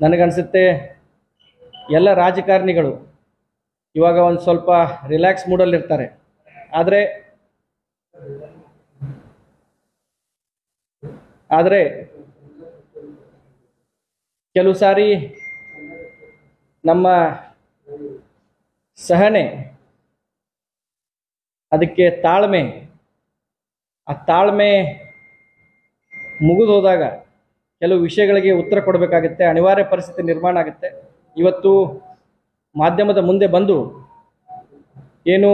ನನಗನ್ಸುತ್ತೆ ಎಲ್ಲ ರಾಜಕಾರಣಿಗಳು ಇವಾಗ ಒಂದು ಸ್ವಲ್ಪ ರಿಲ್ಯಾಕ್ಸ್ ಮೂಡಲ್ಲಿರ್ತಾರೆ. ಆದರೆ ಕೆಲವು ಸಾರಿ ನಮ್ಮ ಸಹನೆ, ಅದಕ್ಕೆ ತಾಳ್ಮೆ, ಆ ತಾಳ್ಮೆ ಮುಗಿದು ಹೋದಾಗ ಕೆಲವು ವಿಷಯಗಳಿಗೆ ಉತ್ತರ ಕೊಡಬೇಕಾಗುತ್ತೆ, ಅನಿವಾರ್ಯ ಪರಿಸ್ಥಿತಿ ನಿರ್ಮಾಣ ಆಗುತ್ತೆ. ಇವತ್ತು ಮಾಧ್ಯಮದ ಮುಂದೆ ಬಂದು ಏನು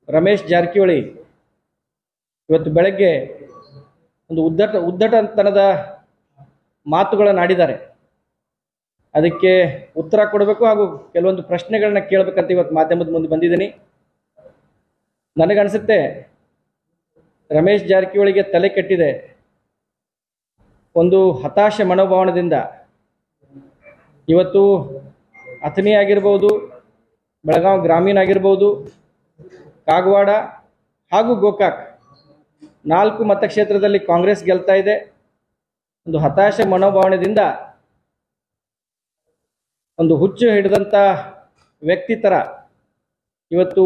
ರಮೇಶ್ ಜಾರಕಿಹೊಳಿ ಇವತ್ತು ಬೆಳಗ್ಗೆ ಒಂದು ಉದ್ದಟತನದ ಮಾತುಗಳನ್ನು ಆಡಿದ್ದಾರೆ. ಅದಕ್ಕೆ ಉತ್ತರ ಕೊಡಬೇಕು ಹಾಗೂ ಕೆಲವೊಂದು ಪ್ರಶ್ನೆಗಳನ್ನ ಕೇಳಬೇಕಂತ ಇವತ್ತು ಮಾಧ್ಯಮದ ಮುಂದೆ ಬಂದಿದ್ದೀನಿ. ನನಗನ್ಸುತ್ತೆ ರಮೇಶ್ ಜಾರಕಿಹೊಳಿಗೆ ತಲೆ ಕೆಟ್ಟಿದೆ. ಒಂದು ಹತಾಶೆ ಮನೋಭಾವನದಿಂದ ಇವತ್ತು ಅಥಣಿ ಆಗಿರ್ಬೋದು, ಬೆಳಗಾವಿ ಗ್ರಾಮೀಣ ಆಗಿರ್ಬೋದು, ಕಾಗವಾಡ ಹಾಗೂ ಗೋಕಾಕ್ 4 ಮತಕ್ಷೇತ್ರದಲ್ಲಿ ಕಾಂಗ್ರೆಸ್ ಗೆಲ್ತಾ ಇದೆ. ಒಂದು ಹತಾಶೆ ಮನೋಭಾವನೆಯಿಂದ ಒಂದು ಹುಚ್ಚು ಹಿಡಿದಂಥ ವ್ಯಕ್ತಿ ಥರ ಇವತ್ತು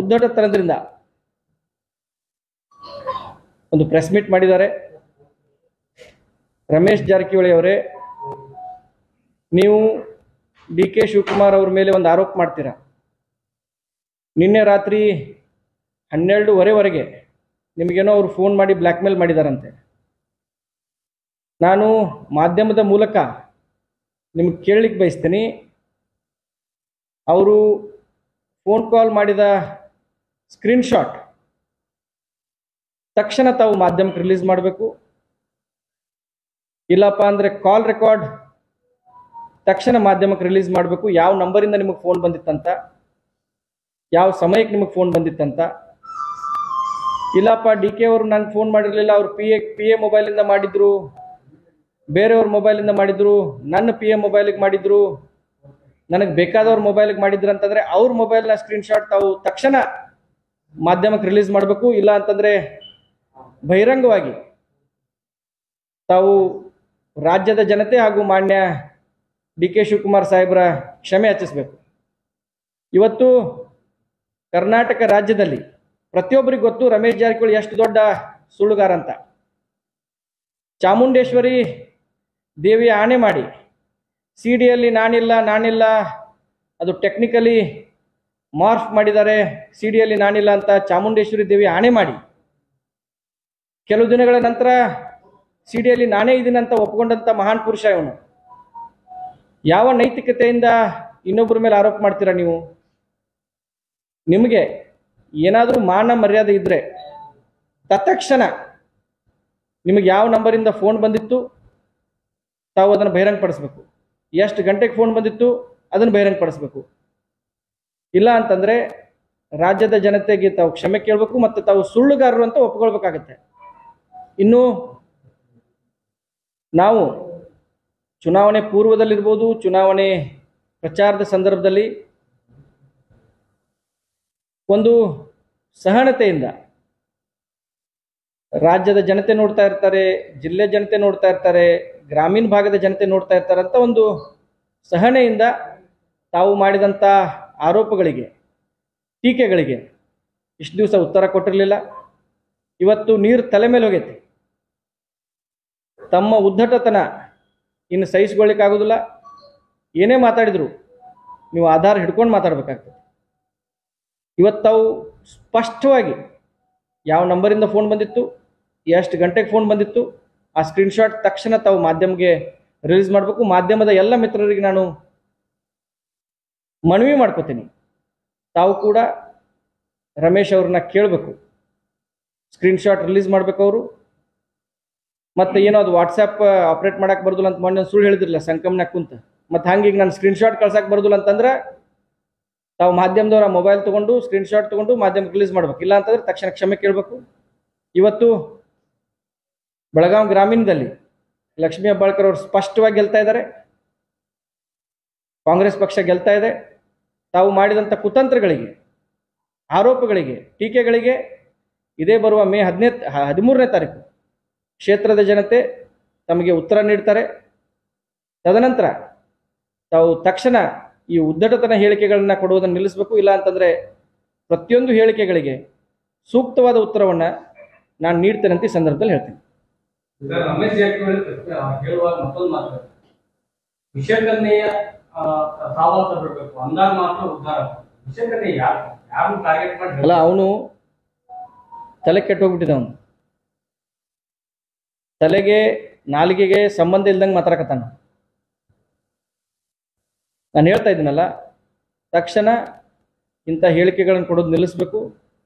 ಉದ್ದಟತನದಿಂದ ಒಂದು ಪ್ರೆಸ್ ಮೀಟ್ ಮಾಡಿದ್ದಾರೆ. ರಮೇಶ್ ಜಾರಕಿಹೊಳಿ ಅವರೇ, ನೀವು ಡಿ ಕೆ ಶಿವಕುಮಾರ್ ಅವ್ರ ಮೇಲೆ ಒಂದು ಆರೋಪ ಮಾಡ್ತೀರಾ. ನಿನ್ನೆ ರಾತ್ರಿ 12:30ವರೆಗೆ ನಿಮಗೇನೋ ಅವರು ಫೋನ್ ಮಾಡಿ ಬ್ಲ್ಯಾಕ್ ಮೇಲ್ ಮಾಡಿದಾರಂತೆ. ನಾನು ಮಾಧ್ಯಮದ ಮೂಲಕ ನಿಮಗೆ ಕೇಳಲಿಕ್ಕೆ ಬಯಸ್ತೀನಿ, ಅವರು ಫೋನ್ ಕಾಲ್ ಮಾಡಿದ ಸ್ಕ್ರೀನ್ಶಾಟ್ ತಕ್ಷಣ ತಾವು ಮಾಧ್ಯಮಕ್ಕೆ ರಿಲೀಸ್ ಮಾಡಬೇಕು. ಇಲ್ಲಪ್ಪ ಅಂದರೆ ಕಾಲ್ ರೆಕಾರ್ಡ್ ತಕ್ಷಣ ಮಾಧ್ಯಮಕ್ಕೆ ರಿಲೀಸ್ ಮಾಡಬೇಕು. ಯಾವ ನಂಬರಿಂದ ನಿಮಗೆ ಫೋನ್ ಬಂದಿತ್ತಂತ, ಯಾವ ಸಮಯಕ್ಕೆ ನಿಮಗೆ ಫೋನ್ ಬಂದಿತ್ತಂತ. ಇಲ್ಲಪ್ಪ ಡಿ ಕೆ ಅವರು ನನಗೆ ಫೋನ್ ಮಾಡಿರಲಿಲ್ಲ, ಅವ್ರು ಪಿ ಎ ಮೊಬೈಲಿಂದ ಮಾಡಿದ್ರು, ಬೇರೆಯವ್ರ ಮೊಬೈಲಿಂದ ಮಾಡಿದ್ರು, ನನ್ನ ಪಿ ಎ ಮೊಬೈಲಿಗೆ ಮಾಡಿದ್ರು, ನನಗೆ ಬೇಕಾದವ್ರ ಮೊಬೈಲಿಗೆ ಮಾಡಿದ್ರು ಅಂತಂದರೆ ಅವ್ರ ಮೊಬೈಲ್ನ ಸ್ಕ್ರೀನ್ಶಾಟ್ ತಾವು ತಕ್ಷಣ ಮಾಧ್ಯಮಕ್ಕೆ ರಿಲೀಸ್ ಮಾಡಬೇಕು. ಇಲ್ಲ ಅಂತಂದರೆ ಬಹಿರಂಗವಾಗಿ ತಾವು ರಾಜ್ಯದ ಜನತೆ ಹಾಗೂ ಮಾನ್ಯ ಡಿ ಕೆ ಶಿವಕುಮಾರ್ ಸಾಹೇಬರ ಕ್ಷಮೆ ಯಾಚಿಸಬೇಕು. ಇವತ್ತು ಕರ್ನಾಟಕ ರಾಜ್ಯದಲ್ಲಿ ಪ್ರತಿಯೊಬ್ಬರಿಗೆ ಗೊತ್ತು ರಮೇಶ್ ಜಾರಕಿಹೊಳಿ ಎಷ್ಟು ದೊಡ್ಡ ಸುಳ್ಳುಗಾರ ಅಂತ. ಚಾಮುಂಡೇಶ್ವರಿ ದೇವಿಯ ಆಣೆ ಮಾಡಿ ಸಿಡಿಯಲ್ಲಿ ನಾನಿಲ್ಲ ಅದು ಟೆಕ್ನಿಕಲಿ ಮಾರ್ಫ್ ಮಾಡಿದ್ದಾರೆ, ಸಿಡಿಯಲ್ಲಿ ನಾನಿಲ್ಲ ಅಂತ ಚಾಮುಂಡೇಶ್ವರಿ ದೇವಿ ಆಣೆ ಮಾಡಿ ಕೆಲವು ದಿನಗಳ ನಂತರ ಸಿಡಿಯಲ್ಲಿ ನಾನೇ ಇದ್ದೀನಿ ಅಂತ ಒಪ್ಪಿಕೊಂಡಂಥ ಮಹಾನ್ ಪುರುಷ ಇವನು. ಯಾವ ನೈತಿಕತೆಯಿಂದ ಇನ್ನೊಬ್ಬರ ಮೇಲೆ ಆರೋಪ ಮಾಡ್ತೀರಾ ನೀವು? ನಿಮಗೆ ಏನಾದರೂ ಮಾನ ಮರ್ಯಾದೆ ಇದ್ದರೆ ತತ್ಕ್ಷಣ ನಿಮಗೆ ಯಾವ ನಂಬರಿಂದ ಫೋನ್ ಬಂದಿತ್ತು ತಾವು ಅದನ್ನು ಬಹಿರಂಗಪಡಿಸ್ಬೇಕು. ಎಷ್ಟು ಗಂಟೆಗೆ ಫೋನ್ ಬಂದಿತ್ತು ಅದನ್ನು ಬಹಿರಂಗಪಡಿಸ್ಬೇಕು. ಇಲ್ಲ ಅಂತಂದರೆ ರಾಜ್ಯದ ಜನತೆಗೆ ತಾವು ಕ್ಷಮೆ ಕೇಳಬೇಕು ಮತ್ತು ತಾವು ಸುಳ್ಳುಗಾರರು ಅಂತ ಒಪ್ಕೊಳ್ಬೇಕಾಗತ್ತೆ. ಇನ್ನು ನಾವು ಚುನಾವಣೆ ಪೂರ್ವದಲ್ಲಿರ್ಬೋದು, ಚುನಾವಣೆ ಪ್ರಚಾರದ ಸಂದರ್ಭದಲ್ಲಿ ಒಂದು ಸಹನತೆಯಿಂದ ರಾಜ್ಯದ ಜನತೆ ನೋಡ್ತಾ ಇರ್ತಾರೆ, ಜಿಲ್ಲೆ ಜನತೆ ನೋಡ್ತಾ ಇರ್ತಾರೆ, ಗ್ರಾಮೀಣ ಭಾಗದ ಜನತೆ ನೋಡ್ತಾ ಇರ್ತಾರೆ ಅಂತ ಒಂದು ಸಹನೆಯಿಂದ ತಾವು ಮಾಡಿದಂಥ ಆರೋಪಗಳಿಗೆ, ಟೀಕೆಗಳಿಗೆ ಇಷ್ಟು ದಿವಸ ಉತ್ತರ ಕೊಟ್ಟಿರಲಿಲ್ಲ. ಇವತ್ತು ನೀರು ತಲೆ ಮೇಲೆ ಹೋಗೈತಿ. ತಮ್ಮ ಉದ್ದಟತನ ಇನ್ನು ಸಹಿಸಿಕೊಳ್ಳಿಕ್ಕಾಗೋದಿಲ್ಲ. ಏನೇ ಮಾತಾಡಿದ್ರು ನೀವು ಆಧಾರ ಹಿಡ್ಕೊಂಡು ಮಾತಾಡಬೇಕಾಗ್ತದೆ. ಇವತ್ತು ತಾವು ಸ್ಪಷ್ಟವಾಗಿ ಯಾವ ನಂಬರಿಂದ ಫೋನ್ ಬಂದಿತ್ತು, ಎಷ್ಟು ಗಂಟೆಗೆ ಫೋನ್ ಬಂದಿತ್ತು, ಆ ಸ್ಕ್ರೀನ್ಶಾಟ್ ತಕ್ಷಣ ತಾವು ಮಾಧ್ಯಮಕ್ಕೆ ರಿಲೀಸ್ ಮಾಡಬೇಕು. ಮಾಧ್ಯಮದ ಎಲ್ಲ ಮಿತ್ರರಿಗೆ ನಾನು ಮನವಿ ಮಾಡ್ಕೋತೀನಿ, ತಾವು ಕೂಡ ರಮೇಶ್ ಅವ್ರನ್ನ ಕೇಳಬೇಕು, ಸ್ಕ್ರೀನ್ಶಾಟ್ ರಿಲೀಸ್ ಮಾಡಬೇಕು ಅವರು. ಮತ್ತು ಏನೋ ಅದು ವಾಟ್ಸಪ್ ಆಪ್ರೇಟ್ ಮಾಡಕ್ಕೆ ಬರೋದಿಲ್ಲ ಅಂತ ಮೊನ್ನೆ ಸುಳ್ಳು ಹೇಳಿದ್ರಲ್ಲ ಸಂಕಮ್ನಾಗ ಕುಂತ, ಮತ್ತು ಹಂಗೀಗ ನಾನು ಸ್ಕ್ರೀನ್ಶಾಟ್ ಕಳ್ಸಕ್ಕೆ ಬರೋದಿಲ್ಲ ಅಂತಂದ್ರೆ ತಾವು ಮಾಧ್ಯಮದವರ ಮೊಬೈಲ್ ತೊಗೊಂಡು ಸ್ಕ್ರೀನ್ಶಾಟ್ ತೊಗೊಂಡು ಮಾಧ್ಯಮಕ್ಕೆ ರಿಲೀಸ್ ಮಾಡ್ಬೇಕು. ಇಲ್ಲ ಅಂತಂದ್ರೆ ತಕ್ಷಣ ಕ್ಷಮೆ ಕೇಳಬೇಕು. ಇವತ್ತು ಬೆಳಗಾವಿ ಗ್ರಾಮೀಣದಲ್ಲಿ ಲಕ್ಷ್ಮೀ ಹೆಬ್ಬಾಳ್ಕರ್ ಅವರು ಸ್ಪಷ್ಟವಾಗಿ ಗೆಲ್ತಾ ಇದ್ದಾರೆ, ಕಾಂಗ್ರೆಸ್ ಪಕ್ಷ ಗೆಲ್ತಾ ಇದೆ. ತಾವು ಮಾಡಿದಂಥ ಕುತಂತ್ರಗಳಿಗೆ, ಆರೋಪಗಳಿಗೆ, ಟೀಕೆಗಳಿಗೆ ಇದೇ ಬರುವ ಮೇ 13ನೇ ತಾರೀಕು ಕ್ಷೇತ್ರದ ಜನತೆ ತಮಗೆ ಉತ್ತರ ನೀಡ್ತಾರೆ. ತದನಂತರ ತಾವು ತಕ್ಷಣ ಈ ಉದ್ದಟತನ ಹೇಳಿಕೆಗಳನ್ನ ಕೊಡುವುದನ್ನು ನಿಲ್ಲಿಸಬೇಕು. ಇಲ್ಲ ಅಂತಂದರೆ ಪ್ರತಿಯೊಂದು ಹೇಳಿಕೆಗಳಿಗೆ ಸೂಕ್ತವಾದ ಉತ್ತರವನ್ನು ನಾನು ನೀಡ್ತೇನೆ ಅಂತ ಈ ಸಂದರ್ಭದಲ್ಲಿ ಹೇಳ್ತೀನಿ. ರಮೇಶ್ ಜಾರಕಿಹೊಳಿ ಹೇಳುವಾಗ ಮತ್ತೊಂದು ಮಾತು, ವಿಷಕನ್ನೆಯ ಸಾವಾಸ ಬಿಡಬೇಕು ಅಂದಾಗ ಮಾತ್ರ ಉದ್ಧಾರ. ವಿಷಕನ್ನೆ ಯಾರು ಟಾರ್ಗೆಟ್ ಮಾಡಿ ಅಲ್ಲ, ಅವನು ತಲೆ ಕೆಟ್ಟೋಗ್ಬಿಟ್ಟಿದೆ. ಅವನು ತಲೆಗೆ ನಾಲಿಗೆಗೆ ಸಂಬಂಧ ಇಲ್ದಂಗೆ ಮಾತಾಡಕತ್ತಾನ. ನಾನು ಹೇಳ್ತಾ ಇದ್ದೀನಲ್ಲ, ತಕ್ಷಣ ಇಂಥ ಹೇಳಿಕೆಗಳನ್ನು ಕೊಡೋದು ನಿಲ್ಲಿಸಬೇಕು.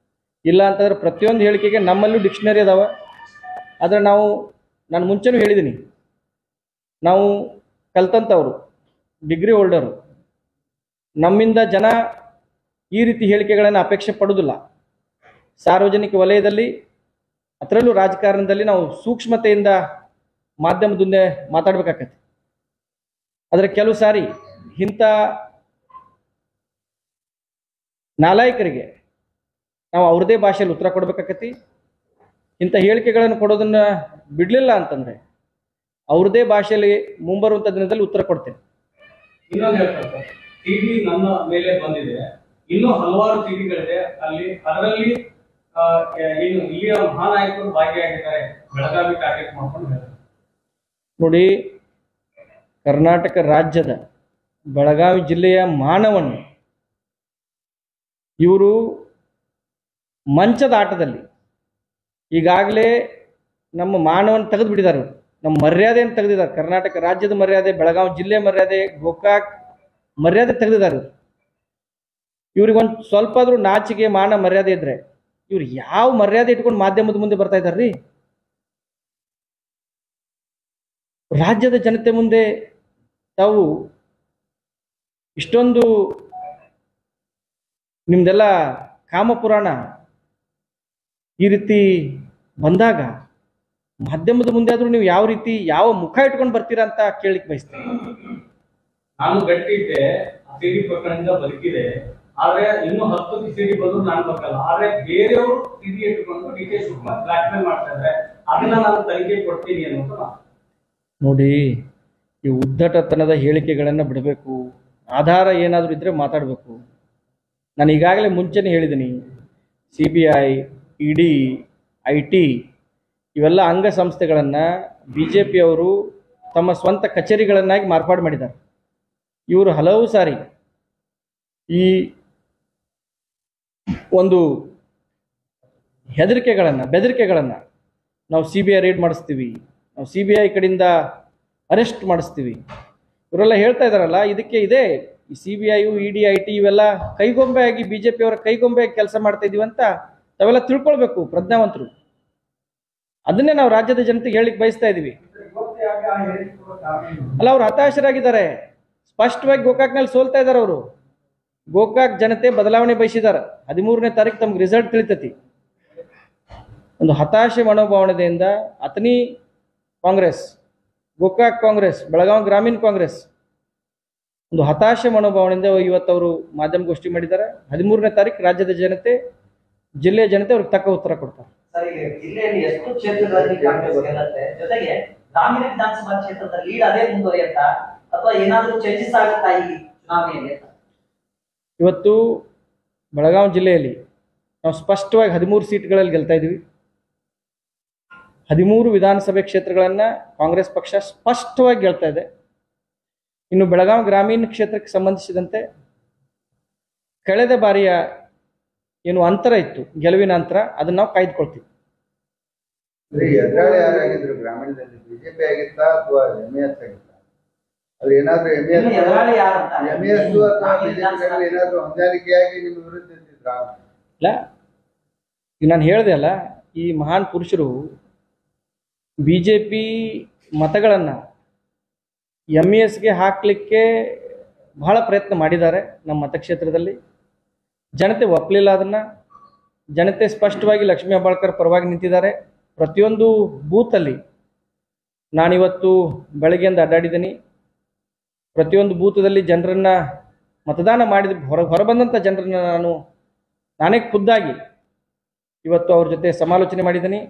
ಇಲ್ಲ ಅಂತಂದ್ರೆ ಪ್ರತಿಯೊಂದು ಹೇಳಿಕೆಗೆ ನಮ್ಮಲ್ಲೂ ಡಿಕ್ಷನರಿ ಅದಾವ. ಆದರೆ ನಾನು ಮುಂಚೆನೂ ಹೇಳಿದ್ದೀನಿ, ನಾವು ಕಲ್ತಂಥವ್ರು, ಡಿಗ್ರಿ ಹೋಲ್ಡರು, ನಮ್ಮಿಂದ ಜನ ಈ ರೀತಿ ಹೇಳಿಕೆಗಳನ್ನು ಅಪೇಕ್ಷೆ ಪಡೋದಿಲ್ಲ. ಸಾರ್ವಜನಿಕ ವಲಯದಲ್ಲಿ, ಅದರಲ್ಲೂ ರಾಜಕಾರಣದಲ್ಲಿ ನಾವು ಸೂಕ್ಷ್ಮತೆಯಿಂದ ಮಾಧ್ಯಮದ ಮುಂದೆ ಮಾತಾಡ್ಬೇಕಾಗತ್ತೆ. ಆದರೆ ಕೆಲವು ಸಾರಿ ಇಂಥ ನಾಲಾಯಕರಿಗೆ ನಾವು ಅವ್ರದೇ ಭಾಷೆಯಲ್ಲಿ ಉತ್ತರ ಕೊಡ್ಬೇಕಾಗತ್ತಿ. ಇಂಥ ಹೇಳಿಕೆಗಳನ್ನು ಕೊಡೋದನ್ನು ಬಿಡಲಿಲ್ಲ ಅಂತಂದರೆ ಅವ್ರದೇ ಭಾಷೆಯಲ್ಲಿ ಮುಂಬರುವಂಥ ದಿನದಲ್ಲಿ ಉತ್ತರ ಕೊಡ್ತೇನೆ. ಇನ್ನೊಂದು ಹೇಳ್ತಾರೆ, ಸಿಡಿ ನನ್ನ ಮೇಲೆ ಬಂದಿದೆ, ಇನ್ನೂ ಹಲವಾರು ಸಿಡಿಗಳಿದೆ, ಅದರಲ್ಲಿ ಏನು ಇಲ್ಲಿಯ ಮಹಾನಾಯಕರು ಭಾಗಿಯಾಗಿದ್ದಾರೆ, ಬೆಳಗಾವಿ ಟಾರ್ಗೆಟ್ ಮಾಡ್ಕೊಂಡು ಹೇಳ್ತಾರೆ. ನೋಡಿ, ಕರ್ನಾಟಕ ರಾಜ್ಯದ ಬೆಳಗಾವಿ ಜಿಲ್ಲೆಯ ಮಾನವನ್ನು ಇವರು ಮಂಚದ ಆಟದಲ್ಲಿ ಈಗಾಗಲೇ ನಮ್ಮ ಮಾನವನ್ನು ತೆಗೆದು ಬಿಟ್ಟಿದ್ದಾರೆ. ನಮ್ಮ ಮರ್ಯಾದೆಯನ್ನು ತೆಗೆದಿದ್ದಾರೆ. ಕರ್ನಾಟಕ ರಾಜ್ಯದ ಮರ್ಯಾದೆ, ಬೆಳಗಾವಿ ಜಿಲ್ಲೆ ಮರ್ಯಾದೆ, ಗೋಕಾಕ್ ಮರ್ಯಾದೆ ತೆಗೆದಿದ್ದಾರೆ. ಇವ್ರಿಗೊಂದು ಸ್ವಲ್ಪ ಆದರೂ ನಾಚಿಕೆ, ಮಾನ, ಮರ್ಯಾದೆ ಇದ್ರೆ ಇವ್ರು ಯಾವ ಮರ್ಯಾದೆ ಇಟ್ಕೊಂಡು ಮಾಧ್ಯಮದ ಮುಂದೆ ಬರ್ತಾ ಇದ್ದಾರ್ರಿ? ರಾಜ್ಯದ ಜನತೆ ಮುಂದೆ ತಾವು ಇಷ್ಟೊಂದು ನಿಮ್ದೆಲ್ಲ ಕಾಮಪುರಾಣ ಈ ರೀತಿ ಬಂದಾಗ ಮಾಧ್ಯಮದ ಮುಂದೆ ಆದ್ರೂ ನೀವು ಯಾವ ರೀತಿ, ಯಾವ ಮುಖ ಇಟ್ಕೊಂಡು ಬರ್ತೀರಾ ಅಂತ ಕೇಳಲಿಕ್ಕೆ ಬಯಸ್ತೇನೆ. ನಾನು ಗಟ್ಟಿ ಇದ್ದೆ, ಸಿಡಿ ಪ್ರಕರಣದಿಂದ ಬದುಕಿದೆ, ಆದ್ರೆ ಇನ್ನು 10 ಸಿಡಿ ಬಂದ್ರು ನಾನು ಬದುಕಲ್ಲ. ಆದ್ರೆ ಬೇರೆಯವರು ಸಿಡಿ ಇಟ್ಕೊಂಡು D K Shivakumar black mail ಮಾಡ್ತಾ ಇದ್ರೆ ಅದನ್ನ ನಾನು ತನಿಖೆ ಕೊಡ್ತೀನಿ ಅನ್ನೋದು. ನೋಡಿ, ಈ ಉದ್ದಟತನದ ಹೇಳಿಕೆಗಳನ್ನು ಬಿಡಬೇಕು. ಆಧಾರ ಏನಾದರೂ ಇದ್ರೆ ಮಾತಾಡಬೇಕು. ನಾನು ಈಗಾಗಲೇ ಮುಂಚೆನೇ ಹೇಳಿದ್ದೀನಿ, CBI, ED, IT ಇವೆಲ್ಲ ಅಂಗಸಂಸ್ಥೆಗಳನ್ನು BJP ಅವರು ತಮ್ಮ ಸ್ವಂತ ಕಚೇರಿಗಳನ್ನಾಗಿ ಮಾರ್ಪಾಡು ಮಾಡಿದ್ದಾರೆ. ಇವರು ಹಲವು ಸಾರಿ ಈ ಒಂದು ಬೆದರಿಕೆಗಳನ್ನು ನಾವು CBI ರೇಡ್ ಮಾಡಿಸ್ತೀವಿ, ನಾವು CBI ಕಡೆಯಿಂದ ಅರೆಸ್ಟ್ ಮಾಡಿಸ್ತೀವಿ, ಇವರೆಲ್ಲ ಹೇಳ್ತಾ ಇದ್ದಾರಲ್ಲ. ಇದಕ್ಕೆ ಇದೆ ಈ CBI, ED, IT ಇವೆಲ್ಲ ಕೈಗೊಂಬೆಯಾಗಿ BJP ಅವರ ಕೈಗೊಂಬೆಯಾಗಿ ಕೆಲಸ ಮಾಡ್ತಾ ಇದೀವಿ ಅಂತ ತಾವೆಲ್ಲ ತಿಳ್ಕೊಳ್ಬೇಕು, ಪ್ರಜ್ಞಾವಂತರು. ಅದನ್ನೇ ನಾವು ರಾಜ್ಯದ ಜನತೆಗೆ ಹೇಳಿಕ್ ಬಯಸ್ತಾ ಇದೀವಿ. ಅಲ್ಲ, ಅವ್ರು ಹತಾಶರಾಗಿದ್ದಾರೆ. ಸ್ಪಷ್ಟವಾಗಿ ಗೋಕಾಕ್ನಲ್ಲಿ ಸೋಲ್ತಾ ಇದ್ದಾರೆ ಅವರು. ಗೋಕಾಕ್ ಜನತೆ ಬದಲಾವಣೆ ಬಯಸಿದ್ದಾರೆ. 13ನೇ ತಾರೀಕು ತಮ್ಗೆ ರಿಸಲ್ಟ್ ತಿಳಿತತಿ. ಒಂದು ಹತಾಶೆ ಮನೋಭಾವನೆಯಿಂದ ಅಥಣಿ ಕಾಂಗ್ರೆಸ್, ಗೋಕಾಕ್ ಕಾಂಗ್ರೆಸ್, ಬೆಳಗಾವಿ ಗ್ರಾಮೀಣ ಕಾಂಗ್ರೆಸ್ ಒಂದು ಹತಾಶೆ ಮನೋಭಾವನೆಯಿಂದ ಇವತ್ತು ಅವರು ಮಾಧ್ಯಮಗೋಷ್ಠಿ ಮಾಡಿದ್ದಾರೆ. 13ನೇ ತಾರೀಕು ರಾಜ್ಯದ ಜನತೆ, ಜಿಲ್ಲೆಯ ಜನತೆ ಅವ್ರಿಗೆ ತಕ್ಕ ಉತ್ತರ ಕೊಡ್ತಾರೆ. ಜಿಲ್ಲೆಯಲ್ಲಿ ಎಷ್ಟು ಕ್ಷೇತ್ರಗಳಲ್ಲಿ ಕಾಂಗ್ರೆಸ್ ಗೆಲ್ಲುತ್ತೆ, ಜೊತೆಗೆ ಗ್ರಾಮೀಣ ವಿಧಾನಸಭಾ ಕ್ಷೇತ್ರದ ಲೀಡ್ ಅದೇ ಮುಂದುವರಿಯುತ್ತಾ ಅಥವಾ ಏನಾದರೂ ಚೇಂಜಸ್ ಆಗುತ್ತಾ ಈ ಚುನಾವಣೆಯಲ್ಲಿ? ಇವತ್ತು ಬೆಳಗಾವಿ ಜಿಲ್ಲೆಯಲ್ಲಿ ನಾವು ಸ್ಪಷ್ಟವಾಗಿ 13 ಸೀಟ್ಗಳಲ್ಲಿ ಗೆಲ್ತಾ ಇದ್ದೀವಿ. 13 ವಿಧಾನಸಭೆ ಕ್ಷೇತ್ರಗಳನ್ನು ಕಾಂಗ್ರೆಸ್ ಪಕ್ಷ ಸ್ಪಷ್ಟವಾಗಿ ಗೆಲ್ತಾ ಇದೆ. ಇನ್ನು ಬೆಳಗಾವಿ ಗ್ರಾಮೀಣ ಕ್ಷೇತ್ರಕ್ಕೆ ಸಂಬಂಧಿಸಿದಂತೆ ಕಳೆದ ಬಾರಿಯ ಏನು ಅಂತರ ಇತ್ತು, ಗೆಲುವಿನ ಅಂತರ, ಅದನ್ನು ನಾವು ಕಾಯ್ದುಕೊಳ್ತೀವಿ. ಯಾರಾಗಿದ್ರು ಗ್ರಾಮೀಣದಲ್ಲಿ ಬಿಜೆಪಿ ಆಗಿತ್ತಾ ಅಥವಾ MES ಆಗಿತ್ತಾ? ಅವ್ರು ಏನಾದ್ರು MES ಅಥವಾ ಬಿಜೆಪಿ ಏನಾದ್ರು ಹೊಂದಾಣಿಕೆಯಾಗಿ ನಿಮ್ಮ ವಿರುದ್ಧ ಇದ್ದಿದ್ರಾ? ಇಲ್ಲ, ಈಗ ನಾನು ಹೇಳಿದೆ ಅಲ್ಲ, ಈ ಮಹಾನ್ ಪುರುಷರು BJP ಮತಗಳನ್ನು MESಗೆ ಹಾಕಲಿಕ್ಕೆ ಬಹಳ ಪ್ರಯತ್ನ ಮಾಡಿದ್ದಾರೆ. ನಮ್ಮ ಮತಕ್ಷೇತ್ರದಲ್ಲಿ ಜನತೆ ಒಪ್ಪಲಿಲ್ಲ. ಅದನ್ನು ಜನತೆ ಸ್ಪಷ್ಟವಾಗಿ ಲಕ್ಷ್ಮೀ ಹೆಬ್ಬಾಳ್ಕರ್ ಪರವಾಗಿ ನಿಂತಿದ್ದಾರೆ. ಪ್ರತಿಯೊಂದು ಬೂತಲ್ಲಿ ನಾನಿವತ್ತು ಬೆಳಗ್ಗೆಯಿಂದ ಅಡ್ಡಾಡಿದ್ದೀನಿ. ಪ್ರತಿಯೊಂದು ಬೂತದಲ್ಲಿ ಜನರನ್ನು ಮತದಾನ ಮಾಡಿದ ಹೊರಬಂದಂಥ ಜನರನ್ನು ನಾನೇ ಖುದ್ದಾಗಿ ಇವತ್ತು ಅವ್ರ ಜೊತೆ ಸಮಾಲೋಚನೆ ಮಾಡಿದ್ದೀನಿ.